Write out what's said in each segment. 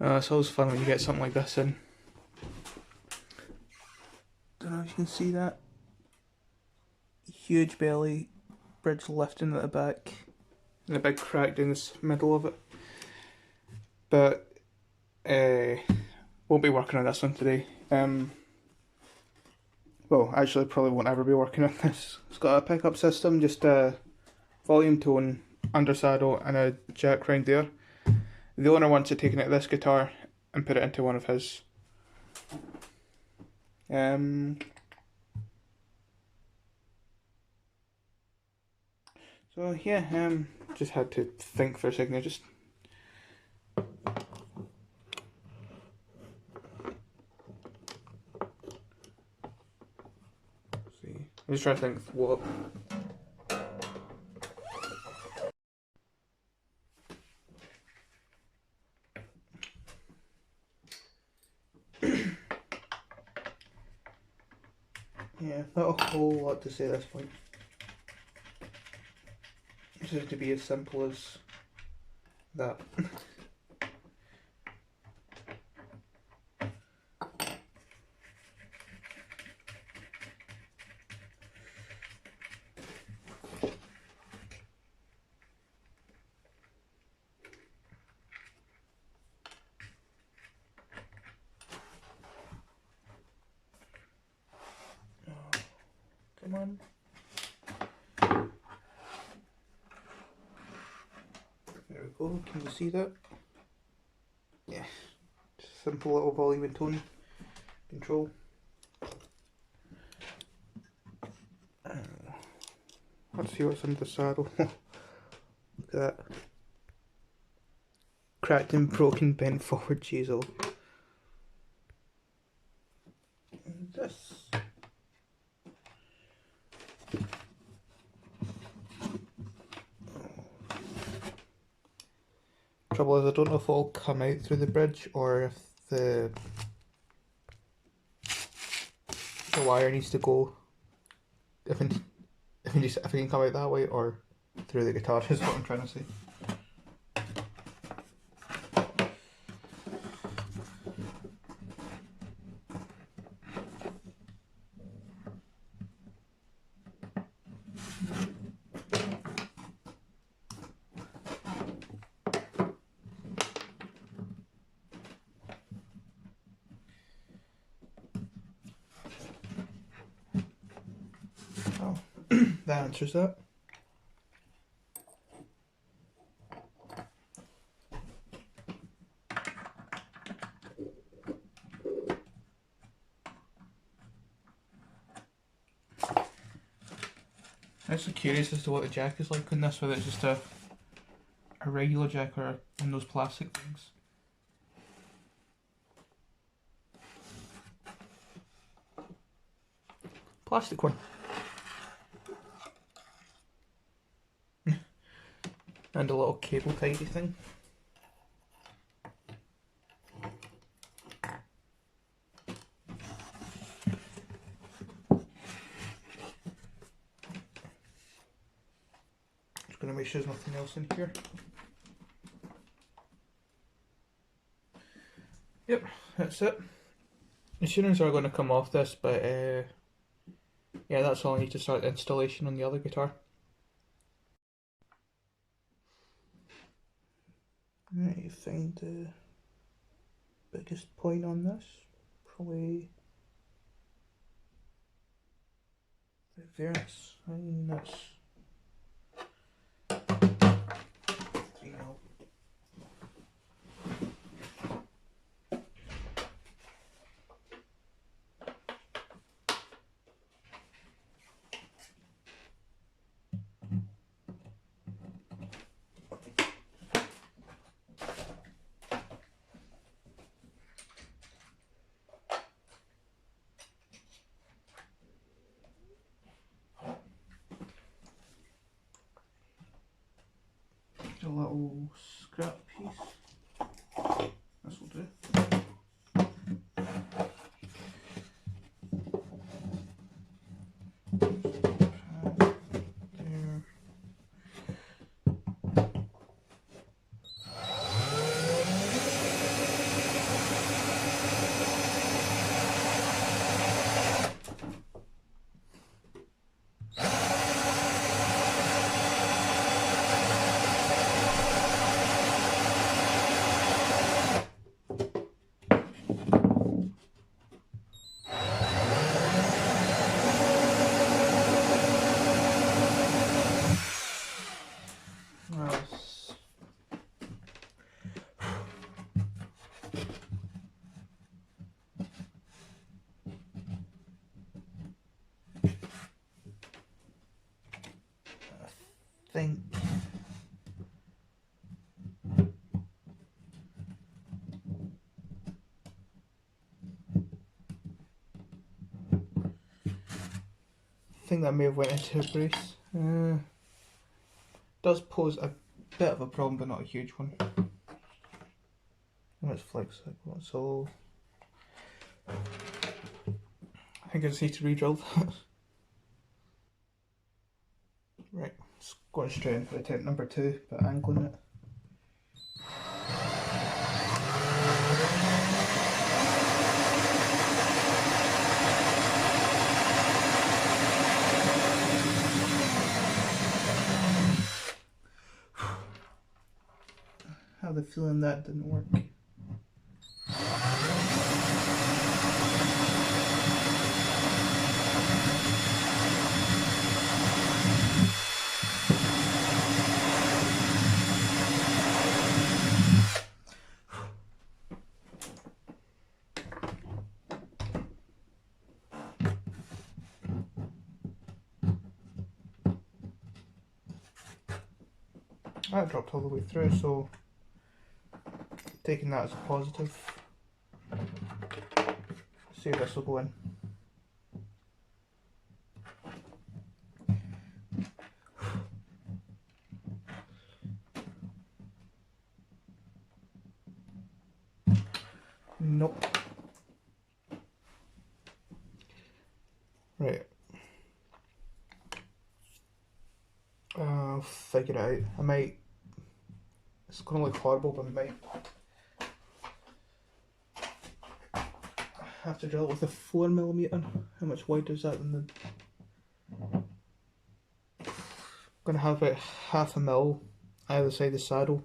It's always fun when you get something like this in. Don't know if you can see that. Huge belly, bridge lifting at the back, and a big crack down the middle of it. But won't be working on this one today. Well, actually, probably won't ever be working on this. It's got a pickup system, just a volume tone, undersaddle, and a jack round there. The owner wants to take it this guitar and put it into one of his. So yeah, just had to think for a second. I just see. I'm just trying to think what. Yeah, not a whole lot to say at this point. Just to be as simple as that. Come on. There we go, can you see that? Yeah, simple little volume and tone control. Let's see what's under the saddle. Look at that. Cracked and broken bent forward chisel. And this. Trouble is, I don't know if it'll come out through the bridge or if the wire needs to go. If it can come out that way or through the guitar is what I'm trying to say. Oh, that answers that. I'm actually curious as to what the jack is like on this, whether it's just a regular jack or one of those plastic things. Plastic one. And a little cable tidy thing. Just gonna make sure there's nothing else in here. Yep, that's it. The tunings are going to come off this, but yeah, that's all I need to start the installation on the other guitar. I find the biggest point on this, probably reverse. I mean, that's, you know. A little scrap piece. This will do. There. Nice. I think that may have went into a brace. Does pose a bit of a problem, but not a huge one. And it's flexible, so I think I just need to re-drill that. Right, it's going straight in for attempt number 2, but angling it. I have the feeling that didn't work. That dropped all the way through, so taking that as a positive. See if this will go in. Nope. Right. I'll figure it out. I might. It's gonna look horrible, but I might have to drill it with a 4mm. How much wider is that than the? I'm gonna have about half a mil either side of the saddle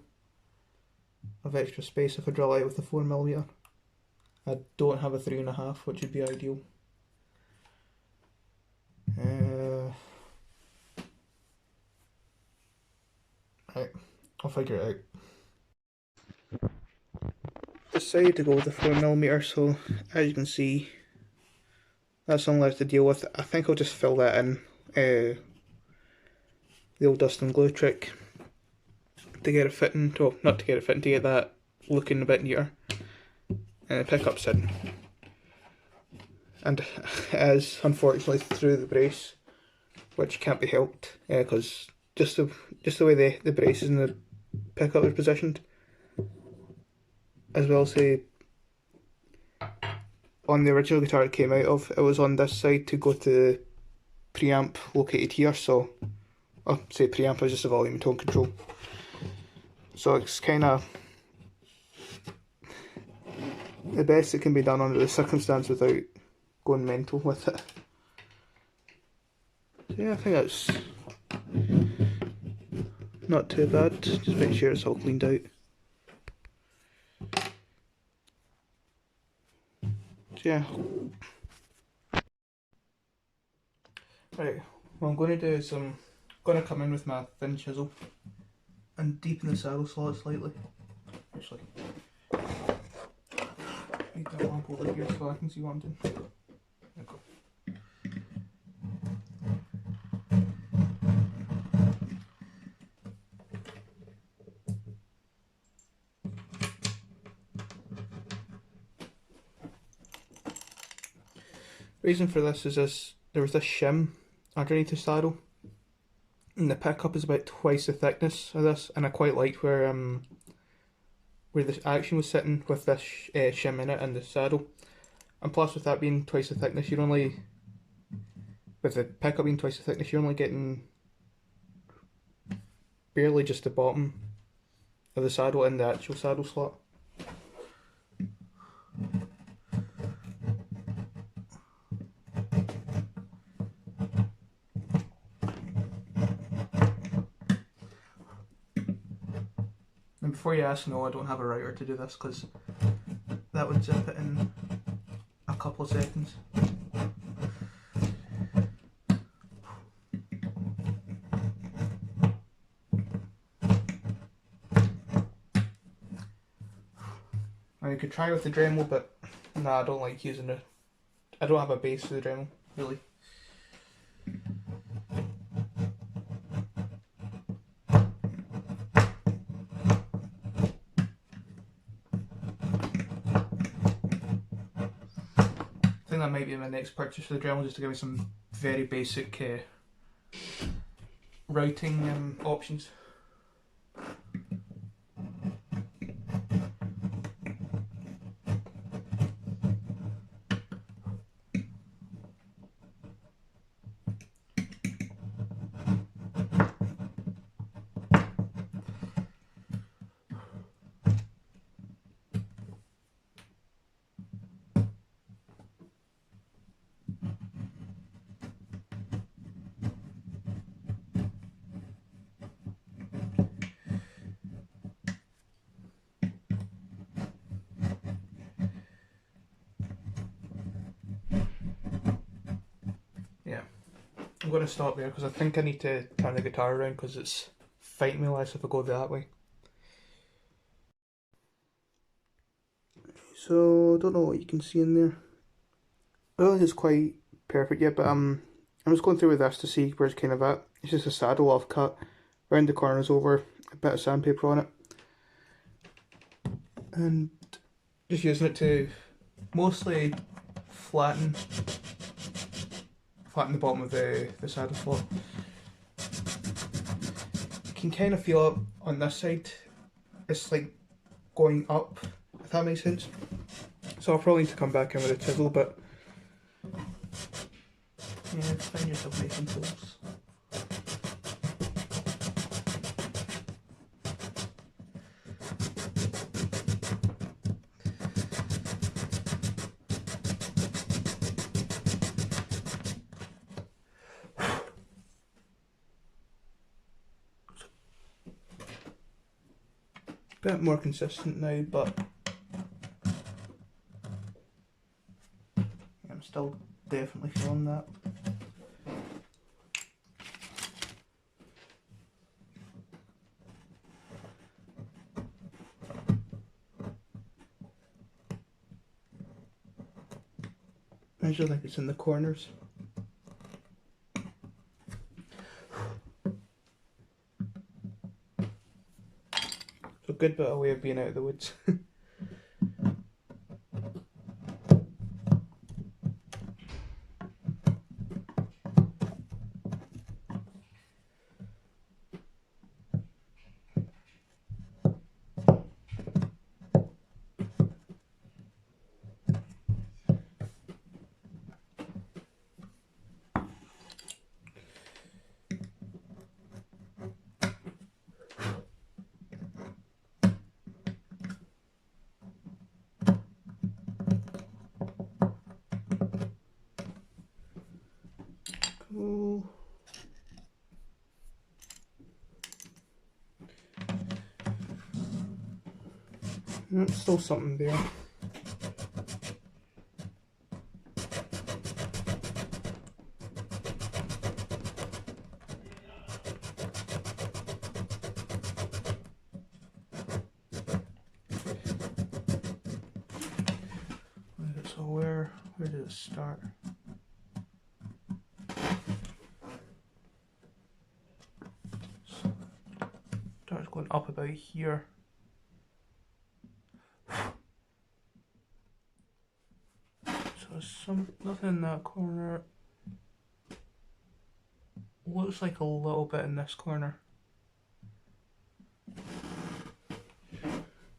of extra space if I drill out with a 4mm. I don't have a 3.5, which would be ideal. Right, I'll figure it out. Decided to go with the 4mm, so as you can see, that's all I have to deal with. I think I'll just fill that in, the old dust and glue trick, to get it fitting, well, not to get it fitting, to get that looking a bit neater, and pick up sitting. And as unfortunately through the brace, which can't be helped, because just the way the braces and the pickup are positioned, as well as on the original guitar it came out of, it was on this side to go to the preamp located here, so I'll say preamp is just a volume and tone control. So it's kind of the best it can be done under the circumstance without going mental with it. So yeah, I think that's not too bad. Just make sure it's all cleaned out. So yeah. Right, what I'm going to do is I'm going to come in with my thin chisel and deepen the saddle slot slightly. Actually, need that lamp over here so I can see what I'm doing. There we go. Reason for this is there was this shim underneath the saddle, and the pickup is about twice the thickness of this, and I quite liked where the action was sitting with this shim in it and the saddle, and plus with that being twice the thickness, you're only, with the pickup being twice the thickness, you're only getting barely just the bottom of the saddle in the actual saddle slot. And before you ask, no, I don't have a router to do this because that would zip it in a couple of seconds. I could try with the Dremel, but nah, I don't like using it. I don't have a base for the Dremel, really. I think that might be my next purchase for the Dremel, just to give me some very basic routing options. Yeah, I'm going to stop there because I think I need to turn the guitar around because it's fighting me less if I go that way. So, I don't know what you can see in there. I don't think it's quite perfect yet, but I'm just going through with this to see where it's kind of at. It's just a saddle off cut, round the corners over, a bit of sandpaper on it, and just using it to mostly flatten the bottom of the saddle slot. You can kind of feel it on this side. It's like going up, if that makes sense. So I'll probably need to come back in with a chisel, but yeah, find yourself making tools. Bit more consistent now, but I'm still definitely feeling that. I usually think it's in the corners. So good bit of way of being out of the woods. Cool. Still something there. So where did it start? Starts going up about here. So there's nothing in that corner. Looks like a little bit in this corner.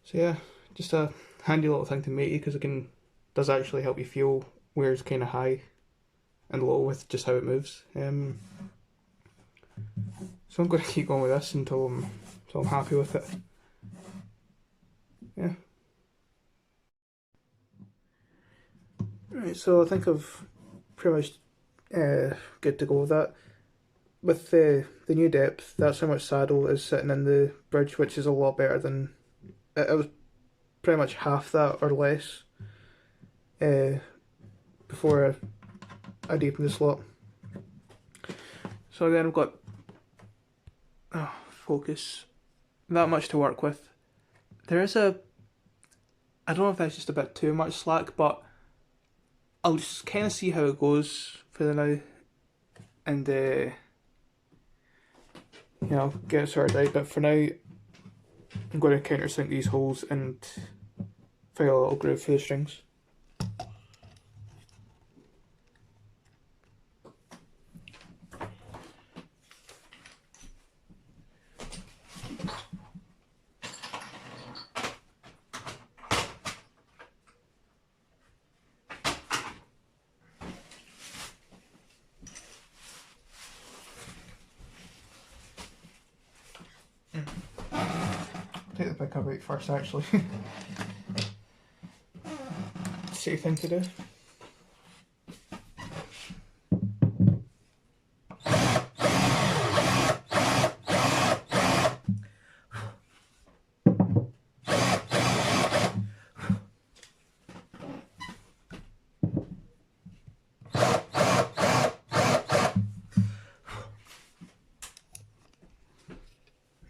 So yeah, just a handy little thing to make you because it does actually help you feel where it's kind of high and low with just how it moves. So I'm going to keep going with this until I'm happy with it. Yeah. Right, so I think I've pretty much good to go with that. With the new depth, that's how much saddle is sitting in the bridge, which is a lot better than it was. Pretty much half that or less before I deepened the slot. So again, I've got focus, that much to work with. There is a I don't know if that's just a bit too much slack, but I'll just kind of see how it goes for the now, and get it sorted out. But for now, I'm going to countersink these holes and file a little groove for the strings. Take the pickup out first, actually. Safe thing to do.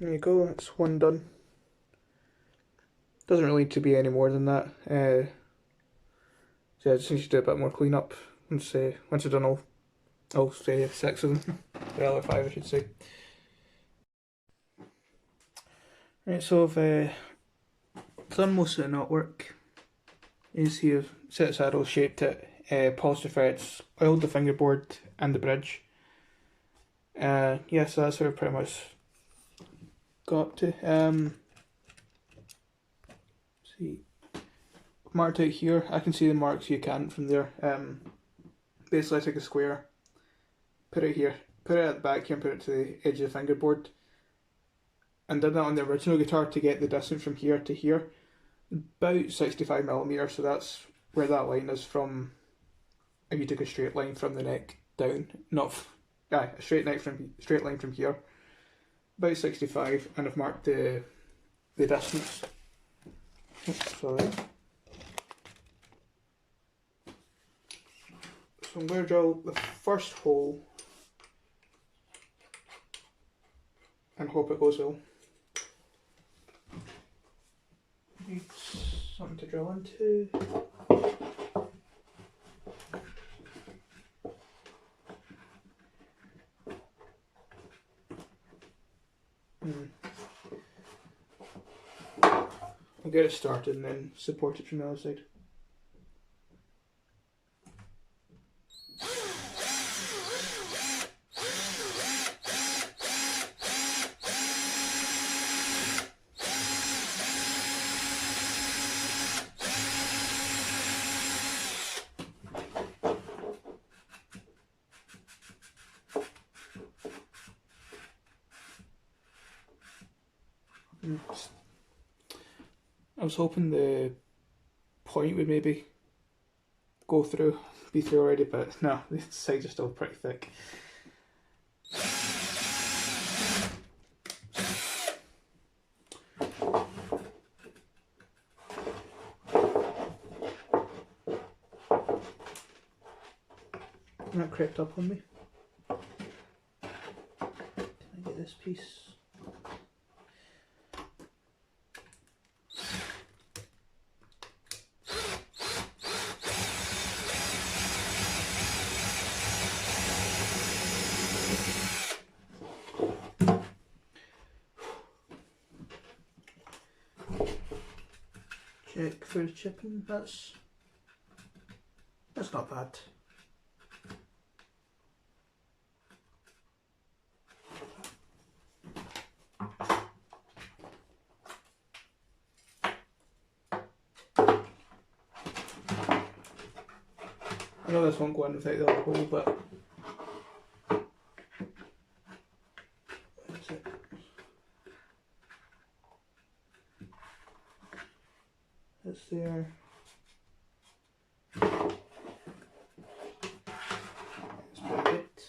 There you go, that's one done. Doesn't really need to be any more than that. So I just need to do a bit more cleanup once I've done all say 6 of them. Well, or 5 I should say. Right, so I've done most of the knotwork. Is here, set saddle, shaped it, polished the frets, oiled the fingerboard and the bridge. Yeah, so that's where I've pretty much got up to. See, marked out here. I can see the marks you can't from there. Basically I took a square, put it here, put it at the back here and put it to the edge of the fingerboard, and did that on the original guitar to get the distance from here to here, about 65mm, so that's where that line is from. If you took a straight line from the neck down, a straight line from here, about 65, and I've marked the distance. Oops, sorry. So I'm going to drill the first hole and hope it goes well. Need something to drill into. I'll get it started and then support it from the other side. I was hoping the point would maybe be through already, but no, the sides are still pretty thick. That crept up on me. Can I get this piece? Check for chipping. That's not bad. I know this won't go in without the other hole, but that's it. That's there. That's about it.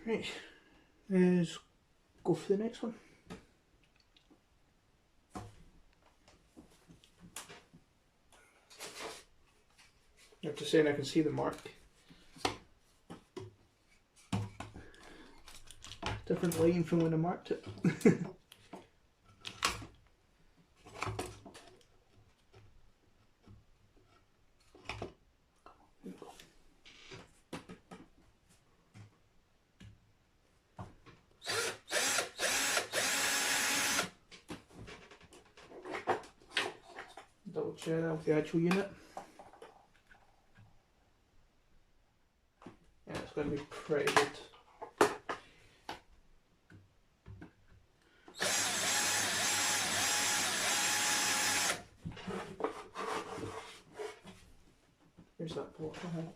Right, let's go for the next one. saying I can see the mark. Different lighting from when I marked it. Double check that with the actual unit. Yeah, it's going to be pretty good. Here's that block ahead.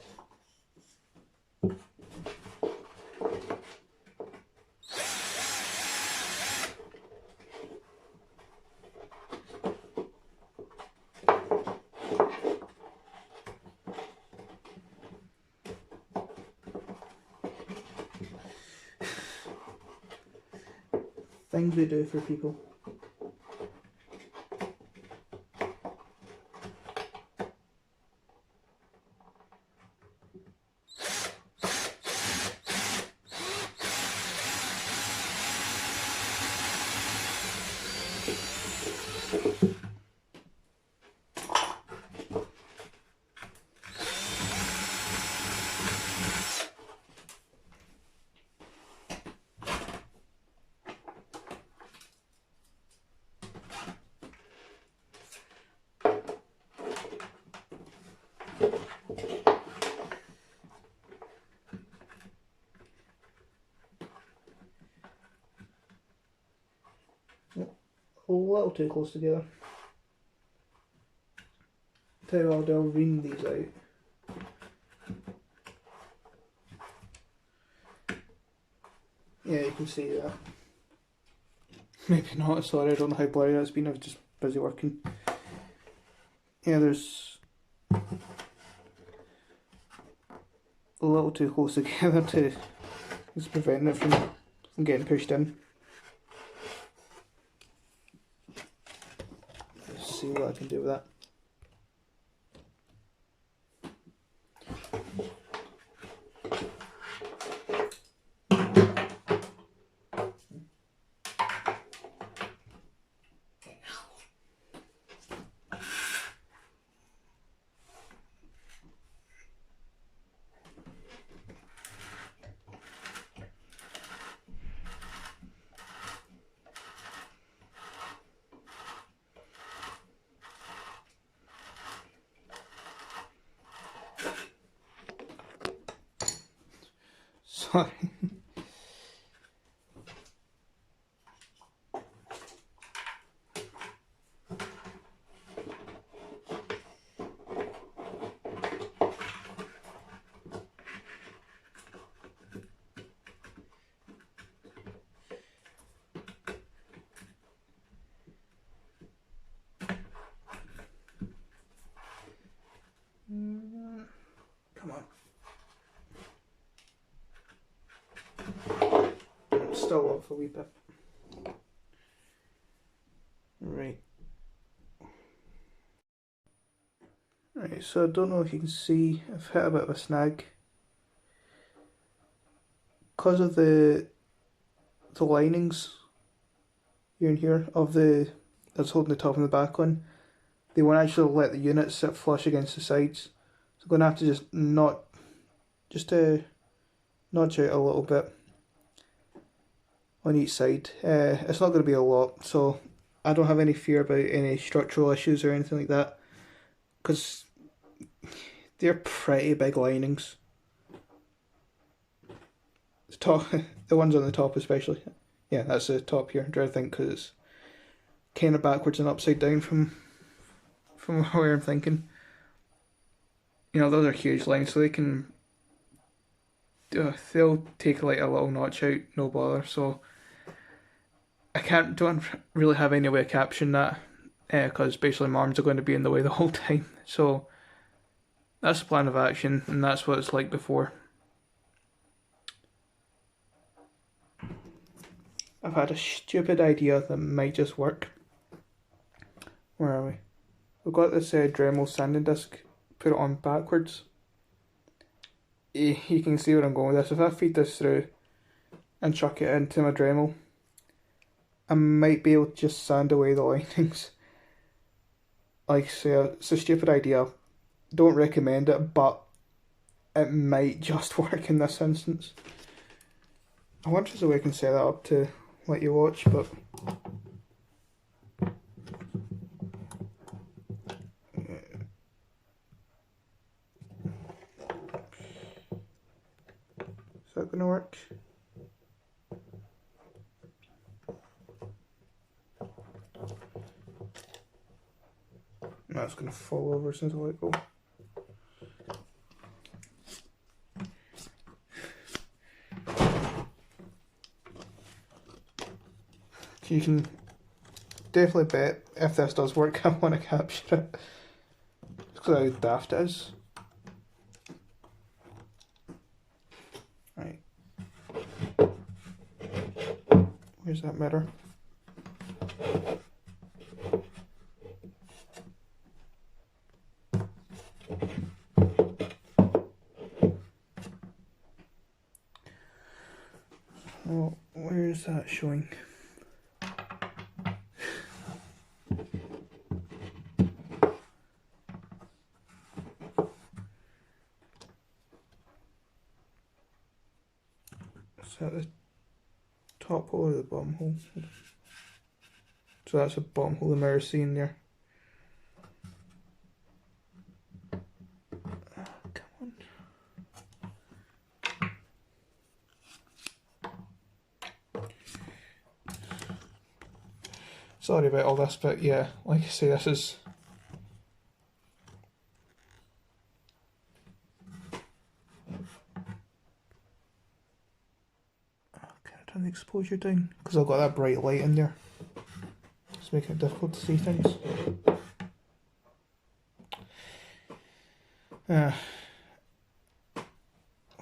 Things we do for people. A little too close together. Tell you what, I'll ring these out. Yeah, you can see that. Maybe not, sorry, I don't know how blurry that's been, I've just busy working. Yeah, there's a little too close together to just prevent it from getting pushed in. Let's see what I can do with that. Sorry. Come on. I'm still off a wee bit. Right. Right, so I don't know if you can see, I've hit a bit of a snag. Because of the linings here and here of that's holding the top and the back on, they won't actually let the unit sit flush against the sides. So I'm going to have to just notch out a little bit on each side. It's not going to be a lot, so I don't have any fear about any structural issues or anything like that, because they're pretty big linings. The top, the ones on the top especially. Yeah, that's the top here. I think because it's kind of backwards and upside down from where I'm thinking. You know, those are huge lines, so they can they'll take like a little notch out, no bother. So I don't really have any way to caption that, because basically my arms are going to be in the way the whole time. So that's the plan of action, and that's what it's like before. I've had a stupid idea that might just work. Where are we? We've got this Dremel sanding disc, put it on backwards you can see where I'm going with this. If I feed this through and chuck it into my Dremel, I might be able to just sand away the linings. Like I say, it's a stupid idea. Don't recommend it, but it might just work in this instance. I wonder if there's a way I can set that up to let you watch, but is that going to work? No, it's going to fall over since I let go. You can definitely bet if this does work, I want to capture it. It's because how daft it is. Right. Where's that mirror? Oh, where is that showing? Is that the top hole or the bottom hole? So that's the bottom hole the mirror's seeing there. Come on. Sorry about all this, but yeah, like I say, this is... Can I turn the exposure down? Because I've got that bright light in there. It's making it difficult to see things.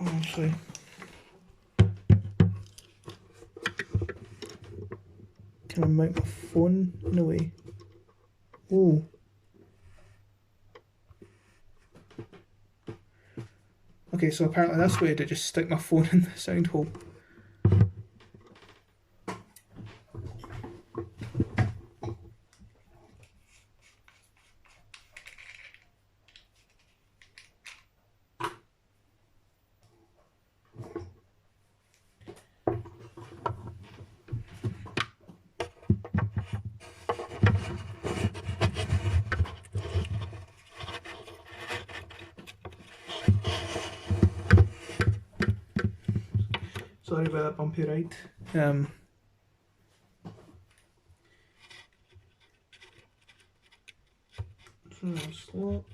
Actually... Can I mount my phone in a way? Oh. Okay, so apparently that's the way to just stick my phone in the sound hole. Sorry about that bumpy ride. Slot.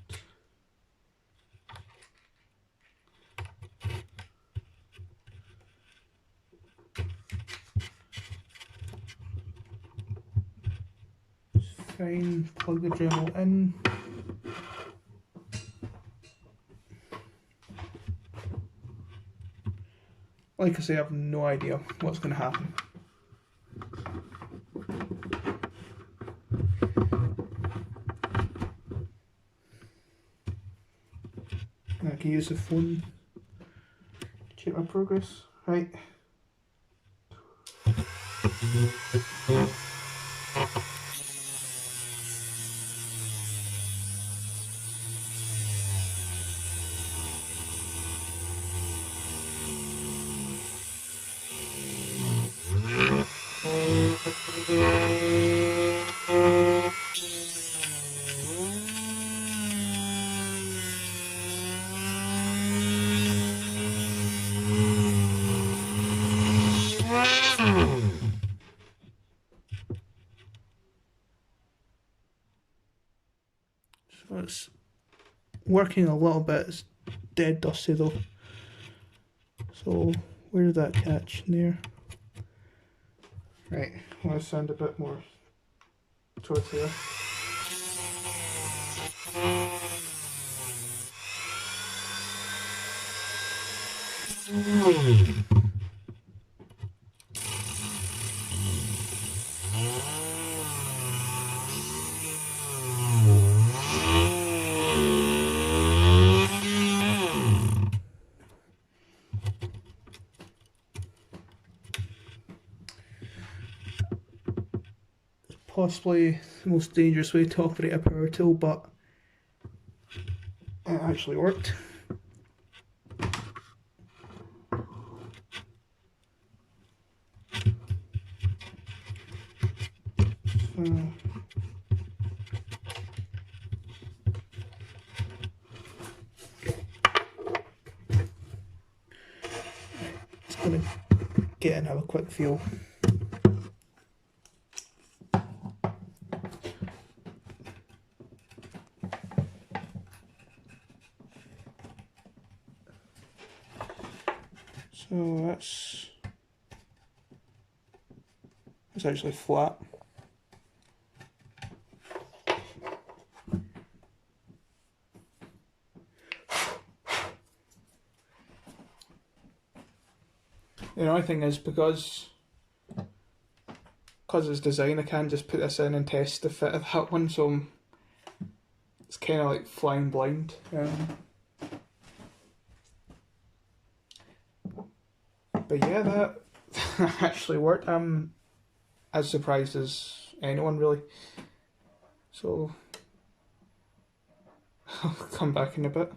Fine, plug the Dremel in. Like I say, I have no idea what's going to happen. I can use the phone to check my progress. Right. So it's working a little bit. It's dead dusty though. So where did that catch? There. Right, I want to sound a bit more towards here. possibly the most dangerous way to operate a power tool, but it actually worked. Just gonna get in and have a quick feel. So that's actually flat. The only thing is, because it's design, I can't just put this in and test the fit of that one, so it's kind of like flying blind. But yeah, that actually worked. I'm as surprised as anyone, really. So I'll come back in a bit.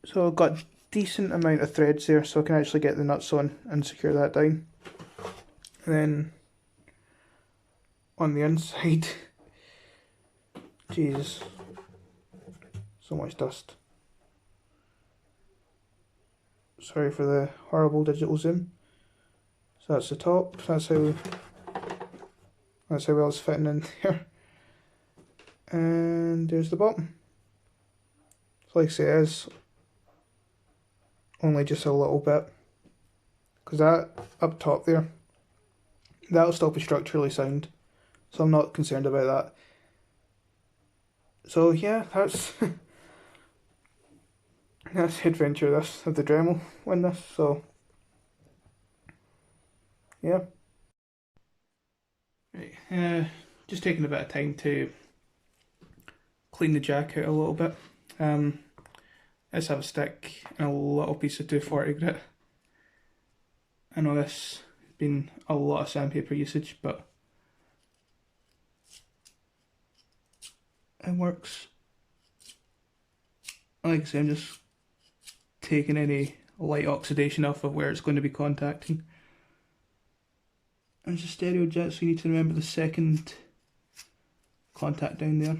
So I've got a decent amount of threads there, so I can actually get the nuts on and secure that down. And then on the inside, Jesus, so much dust. Sorry for the horrible digital zoom. So that's the top. That's how well it's fitting in there. And there's the bottom. So like I say, it is only just a little bit, because that up top there, that'll still be structurally sound, so I'm not concerned about that. So yeah, that's that's the adventure of the Dremel in this. So yeah, right. Just taking a bit of time to clean the jack out a little bit. Let's have a stick and a little piece of 240 grit. I know this has been a lot of sandpaper usage, but it works. Like I say, I'm just taking any light oxidation off of where it's going to be contacting. And it's a stereo jet, so you need to remember the second contact down there.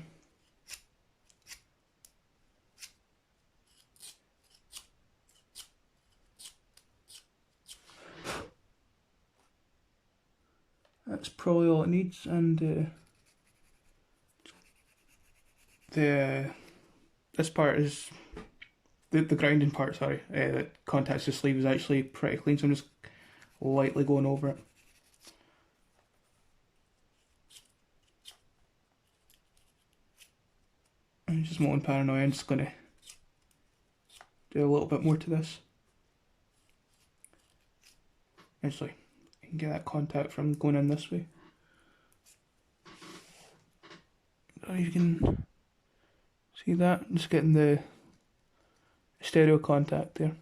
That's probably all it needs, and this part is the grounding part. Sorry, that contacts the sleeve is actually pretty clean, so I'm just lightly going over it. I'm just more paranoia. I'm just gonna do a little bit more to this. Actually, I can get that contact from going in this way. So you can see that, I'm just getting the stereo contact there.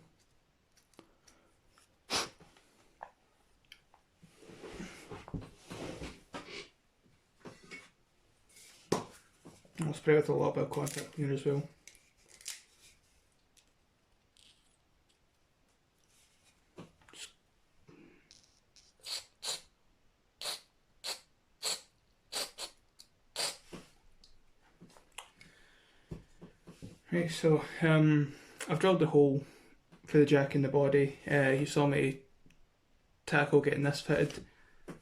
I'll spray with a little bit of contact here as well. Right, so I've drilled the hole for the jack in the body. You saw me tackle getting this fitted,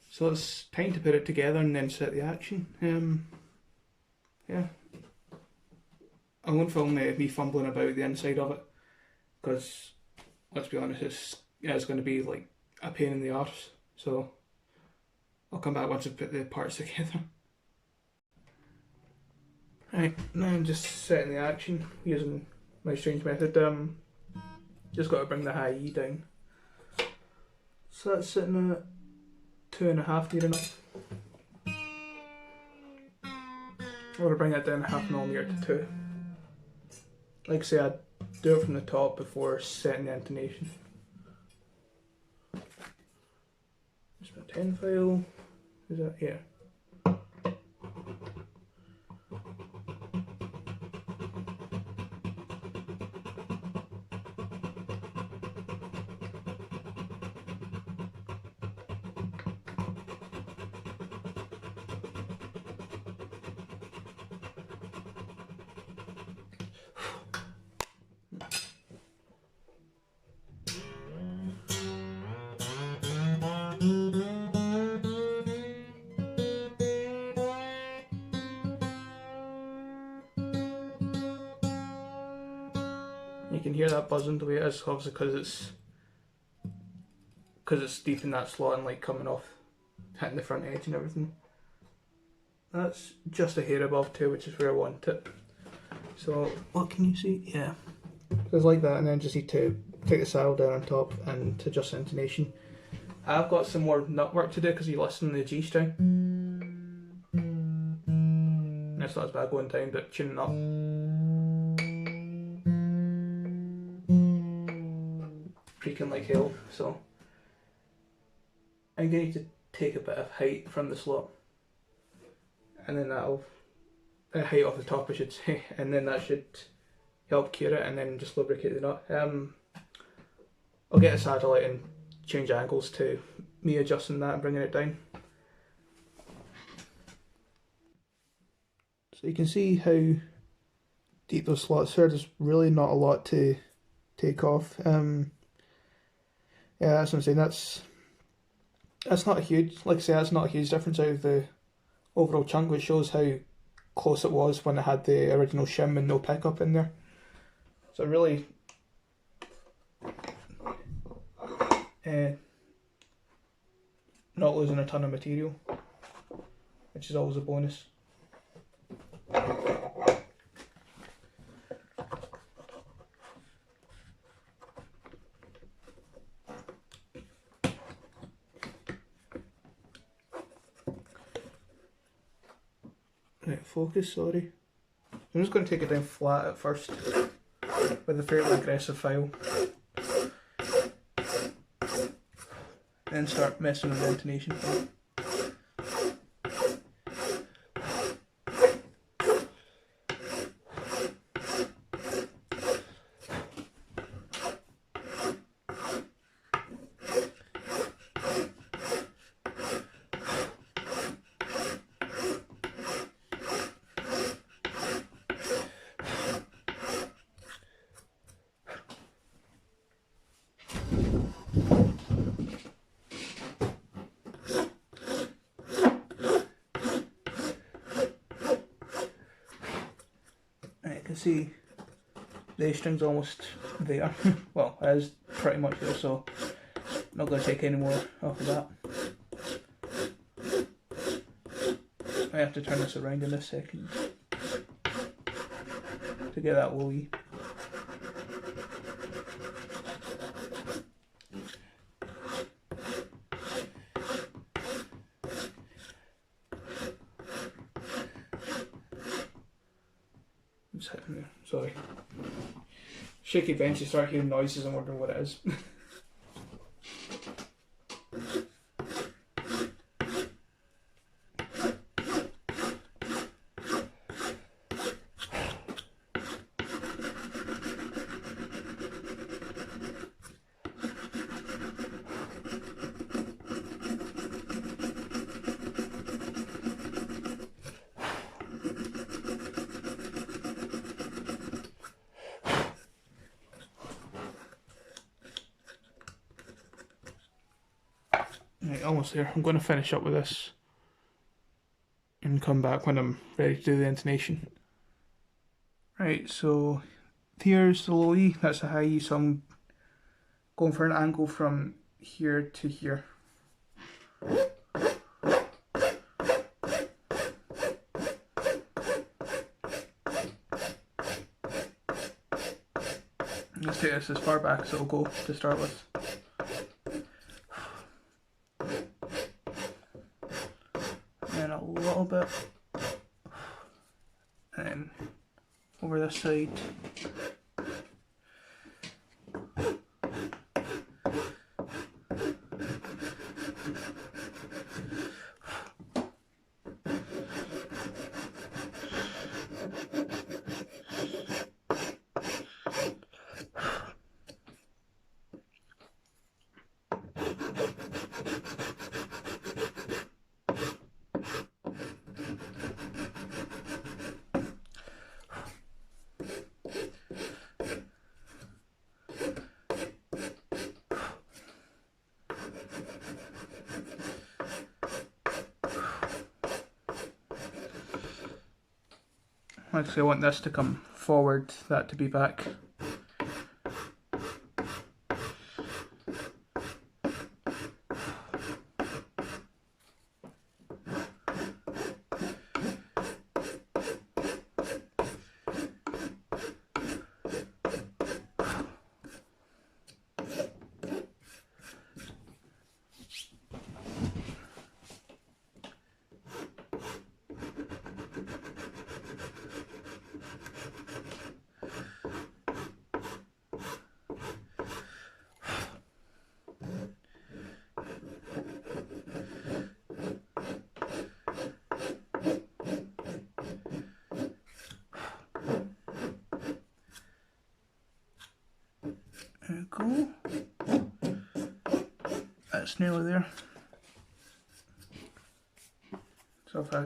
so it's time to put it together and then set the action. Yeah, I won't film me fumbling about the inside of it, because let's be honest, it's going to be like a pain in the arse. So I'll come back once I've put the parts together. Right, now I'm just setting the action using my strange method. Just got to bring the high E down. So that's sitting at 2.5 near enough. I'm going to bring it down 0.5 millimeter to 2. Like I say, I'd do it from the top before setting the intonation. Just my 10 file. Is that, yeah. You can hear that buzzing the way it is, obviously because it's deep in that slot and like coming off, hitting the front edge and everything. That's just a hair above too, which is where I want it. So what can you see? Yeah. So it's like that, and then just need to take the saddle down on top and to adjust the intonation. I've got some more nut work to do because you listen to the G string. And it's not as bad going down, but tuning up. Creaking like hell, so I'm going to take a bit of height from the slot, and then that'll height off the top, I should say, and then that should help cure it, and then just lubricate the nut. I'll get a saddle out and change angles to me adjusting that and bringing it down. So you can see how deep those slots are. There's really not a lot to take off. Yeah, that's what I'm saying. That's not a huge, like I say, that's not a huge difference out of the overall chunk, which shows how close it was when I had the original shim and no pickup in there. So really, not losing a ton of material, which is always a bonus. Right, focus, sorry. I'm just going to take it down flat at first with a fairly aggressive file. Then start messing with the intonation. See, the A string's almost there. Well, it is pretty much there, so I'm not going to take any more off of that. I have to turn this around in a second to get that low E. Sorry. Shaky bench, you start hearing noises and wondering what it is. Right, almost there. I'm going to finish up with this and come back when I'm ready to do the intonation. Right, so here's the low E, that's the high E, so I'm going for an angle from here to here. Let's take this as far back as it'll go to start with. And a little bit. And then over this side. Like I say, I want this to come forward, that to be back. There we go. That's nearly there. So if I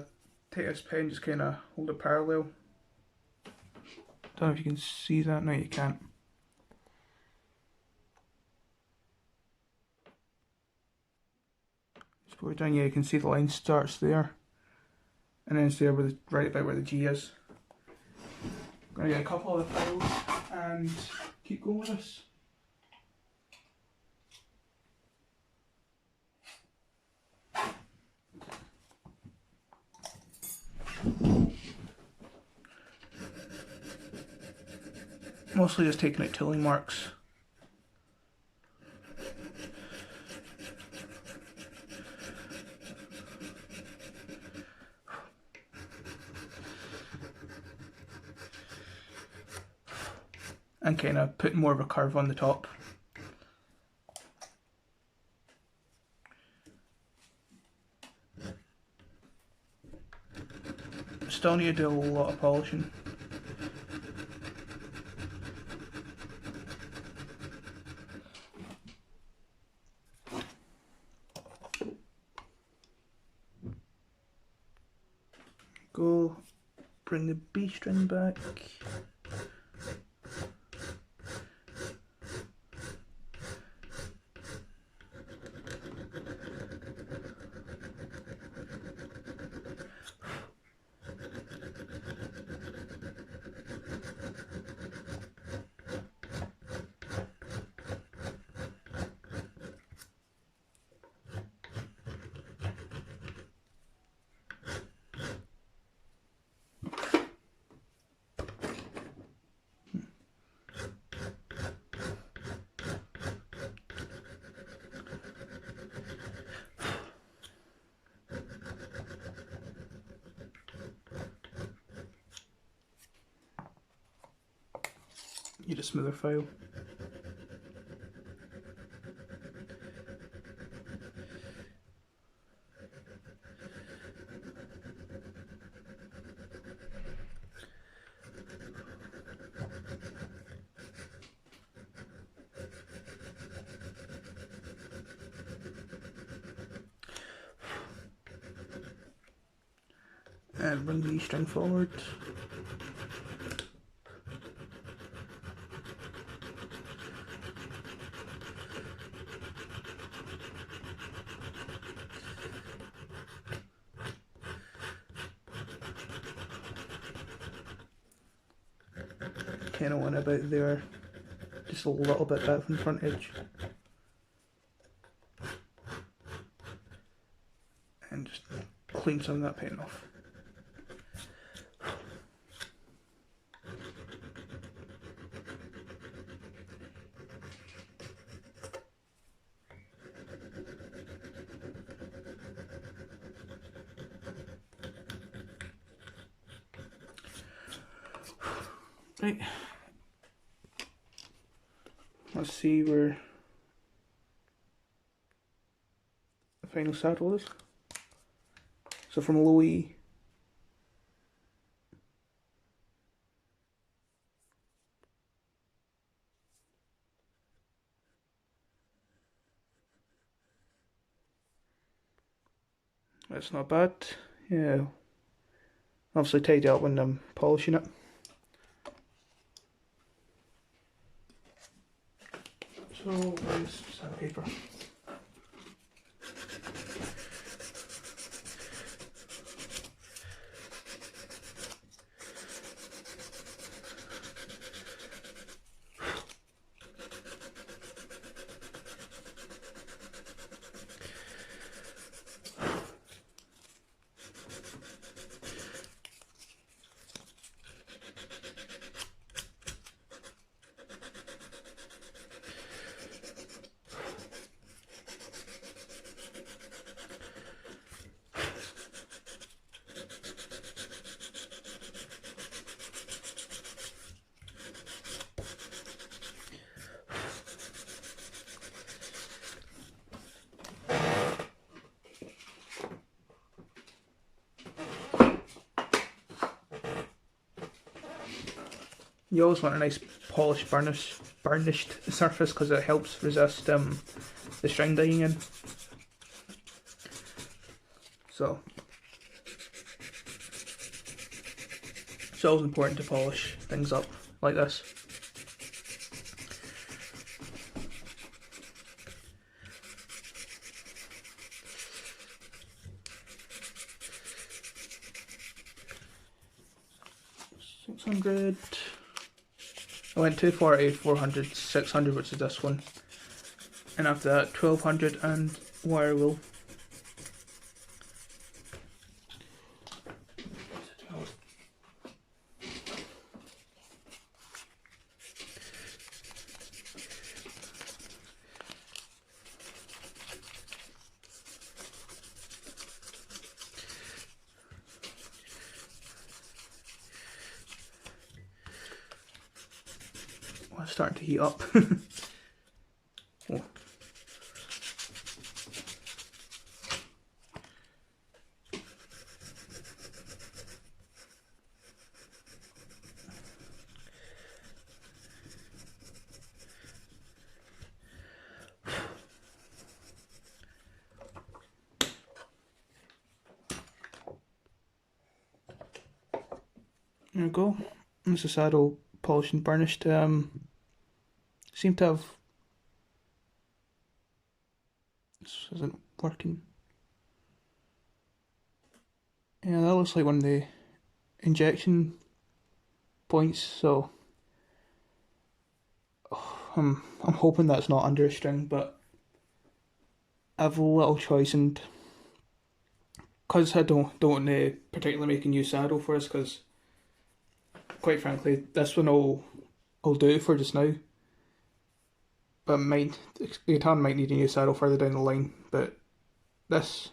take this pen, just kind of hold it parallel. Don't know if you can see that. No, you can't. Just put it down. Yeah, you can see the line starts there, and then it's there where right about where the G is. I'm gonna get a couple of the files and keep going with this. Mostly just taking out tooling marks. And kind of putting more of a curve on the top. Still need to do a lot of polishing. Go, bring the B string back. Need a smoother file. And bring the E string forward. Kind of one about there, just a little bit back from the front edge. And just clean some of that paint off. Right, let's see where the final saddle is. So from low E, that's not bad. Yeah, obviously tidy up when I'm polishing it. So where's sandpaper? You always want a nice polished burnished surface because it helps resist the string digging in. So it's always important to polish things up like this. $600. I went 240, 400, 600, which is this one, and after that 1200 and wire wool. Oh, it's starting to heat up. Oh. There we go. This is saddle polished and burnished. Seem to have. This isn't working. Yeah, that looks like one of the injection points. So I'm hoping that's not under a string, but I've little choice, and because I don't particularly make a new saddle for us, because quite frankly this one will do for just now. But the guitar might need a new saddle further down the line, but this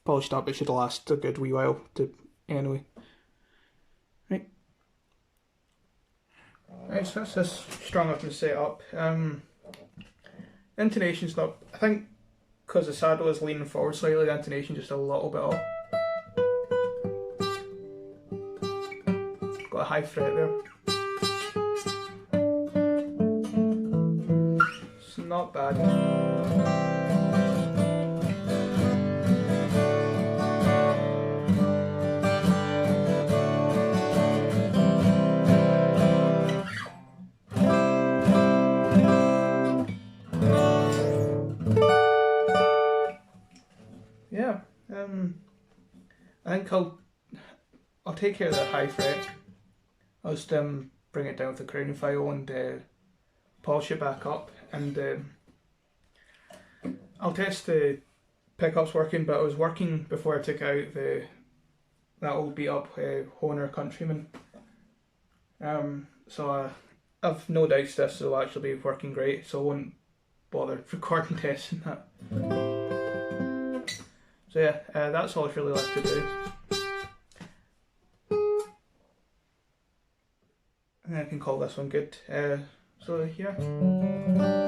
polished up, it should last a good wee while anyway. Right. Right, so that's this strung up and set up. Intonation's not, I think because the saddle is leaning forward slightly, the intonation just a little bit off. Got a high fret there. It's not bad. Yeah, I think I'll take care of the high fret. I'll just bring it down with the crowning file and polish it back up, and I'll test the pickups working. But it was working before I took out that old beat up Honer Countryman. So I've no doubts this will actually be working great, so I won't bother recording testing that. So yeah, that's all I've really left to do. And I can call this one good. So yeah.